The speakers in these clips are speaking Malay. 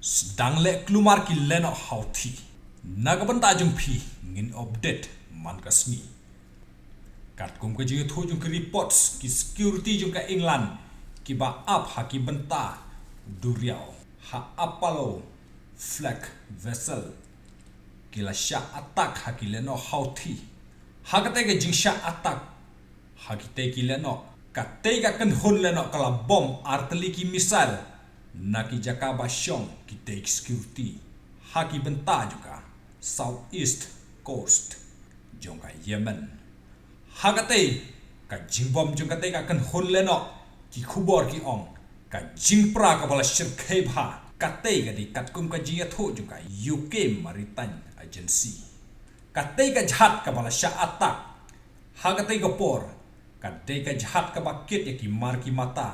sedang lek kelumar ki lehnoh hauti nagabanta jung phi ngin update man kasmi kat kum ka jing thu jung ki reports ki security jung ka England ki ba up ha ki banta duriao ha apalo flag vessel ki la sha attack ha ki lehnoh hauti ha ka te ka jing sha attack ha ki te ki lehnoh ka te ka kan hun lehnoh kala bom artillery ki missile naki jaka ba syong ki te security ha ki benta juga southeast coast jongka Yemen ha ka te ka jing bom jong ka te ka kan hun lehnoh ki khubor ki ong ka jing pra ka bala shir khei bha ka te ka di kat kum ka jing tho juga UK Maritime Agency ka te ka jhat ka bala sha attack ha ka te ka por ka te ka jhat ka ba kit ya ki mar ki mata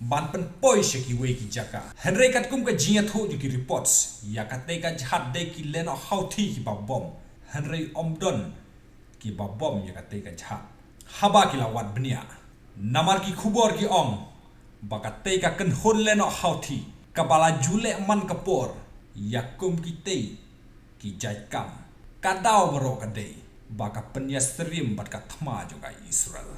ban pen poi she ki we ki jaka henry kat kum ka jing tho ju ki reports ya ka te ka jhat de ki lehnoh hauti ki ba bom henry omdon ki ba bom ya ka te ka jhat haba ki la wat bnia namar ki khubor ki ong ba ka te ka kan hon lehnoh hauti ka bala jule man ka por ya kum ki te ki jai kam ka daw baro ka de ba ka penya stream bat ka thma jo ka Israel